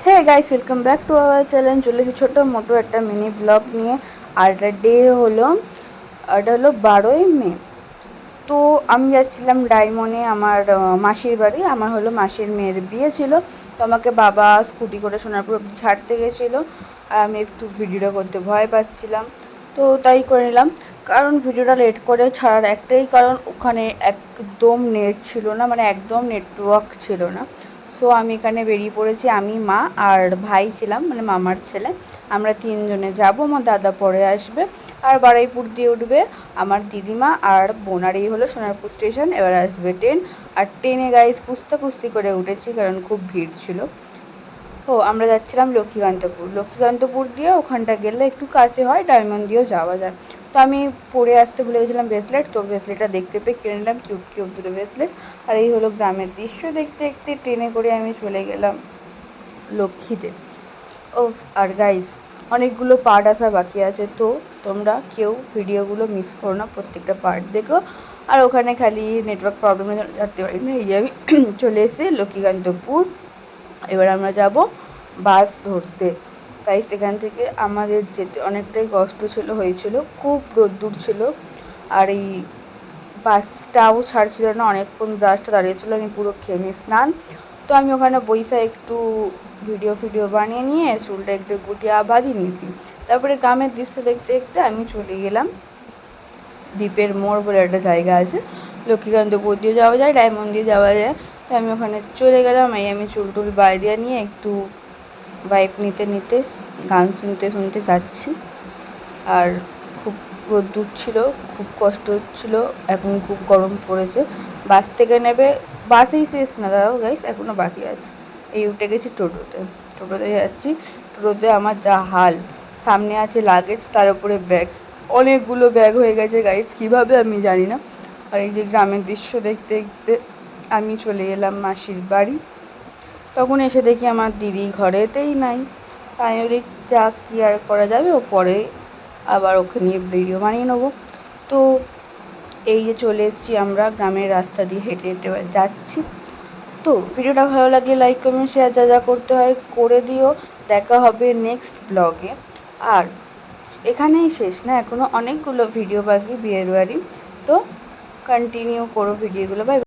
Hey guys, welcome back to our channel. চলে এসেছি ছোটো মোটো একটা মিনি ব্লগ নিয়ে। আর ডে হলো, এটা হলো 12ই মে। তো আমি যাচ্ছিলাম ডায়মন্ডে, আমার মাসির বাড়ি। আমার হলো মাসির মেয়ের বিয়ে ছিল, তো আমাকে বাবা স্কুটি করে সোনারপুর অব্দি ছাড়তে গেছিলো। আর আমি একটু ভিডিওটা করতে ভয় পাচ্ছিলাম, তো তাই করে নিলাম। কারণ ভিডিওটা লেট করে ছাড়ার একটাই কারণ, ওখানে একদম নেট ছিল না, মানে একদম নেটওয়ার্ক ছিল না। সো আমি এখানে বেরিয়ে পড়েছি, আমি, মা আর ভাই ছিলাম, মানে মামার ছেলে। আমরা তিনজনে যাব, আমার দাদা পরে আসবে। আর বারুইপুর দিয়ে উঠবে আমার দিদিমা আর বোন। আর এই হলো সোনারপুর স্টেশন। এবার আসবে ট্রেন। আর ট্রেনে গাইস কুস্তি করে উঠেছি, কারণ খুব ভিড় ছিল। ও আমরা যাচ্ছিলাম লক্ষ্মীকান্তপুর দিয়ে। ওখানটা গেলে একটু কাছে হয়, ডায়মন্ড দিয়েও যাওয়া যায়। তো আমি পরে আসতে ভুলে গেছিলাম ব্রেসলেট, তো ব্রেসলেটটা দেখতে পেয়ে কিনে নিলাম, কিউট দুটো ব্রেসলেট। আর এই হলো গ্রামের দৃশ্য দেখতে দেখতে ট্রেনে করে আমি চলে গেলাম লক্ষ্মীতে। ও আর গাইস, অনেকগুলো পার্ট আসা বাকি আছে, তো তোমরা কেউ ভিডিওগুলো মিস করো না, প্রত্যেকটা পার্ট দেখো। আর ওখানে খালি নেটওয়ার্ক প্রবলেমে যাতে পারি না, এই যে আমি চলে এসেছি লক্ষ্মীকান্তপুর। এবার আমরা যাব বাস ধরতে। গাইস, এখান থেকে আমাদের যেতে অনেকটাই কষ্ট হয়েছিল, খুব রোদ্দুর ছিল। আর এই বাসটাও ছাড়ছিল না, অনেকক্ষণ বাসটা দাঁড়িয়েছিল, আমি পুরো ঘেমে স্নান। তো আমি ওখানে বইসা একটু ভিডিও বানিয়ে নিয়ে চুলটা একটু গুটিয়ে বাঁধিয়ে নিয়েছি। তারপরে গ্রামের দৃশ্য দেখতে দেখতে আমি চলে গেলাম দ্বীপের মোড় বলে একটা জায়গা আছে, লক্ষ্মীকান্তপুর দিয়ে যাওয়া যায়, ডায়মন্ড দিয়ে যাওয়া যায়। তো আমি ওখানে চলে গেলাম। আমি চুল টুল বাঁধিয়ে নিয়ে একটু ভাইব নিতে নিতে গান শুনতে শুনতে যাচ্ছি। আর খুব রোদ্দুর ছিল, খুব কষ্ট হচ্ছিলো, এখন খুব গরম পড়েছে। বাস থেকে নেবে, বাসেই শেষ না, দাঁড়াও গাইস, এখনও বাকি আছে। এই উঠে গেছি টোটোতে যাচ্ছি। টোটোতে আমার যা হাল, সামনে আছে লাগেজ, তার উপরে ব্যাগ, অনেকগুলো ব্যাগ হয়ে গেছে গাইস, কীভাবে আমি জানি না। আর এই যে গ্রামের দৃশ্য দেখতে দেখতে আমি চলে এলাম মাসির বাড়ি। তখন এসে দেখি আমার দিদি ঘরেতেই নাই। তাই বলি যা কি আর করা যাবে, ও পরে আবার ওকে নিয়ে ভিডিও বানিয়ে নেবো। তো এই যে চলে এসেছি আমরা গ্রামের রাস্তা দিয়ে, হেঁটে হেঁটে যাচ্ছি। তো ভিডিওটা ভালো লাগলে লাইক কমেন্ট শেয়ার যা করতে হয় করে দিও। দেখা হবে নেক্সট ব্লগে। আর এখানেই শেষ না, এখনও অনেকগুলো ভিডিও বাকি বিয়ের বাড়ি, তো কন্টিনিউ করো ভিডিওগুলো। বাই।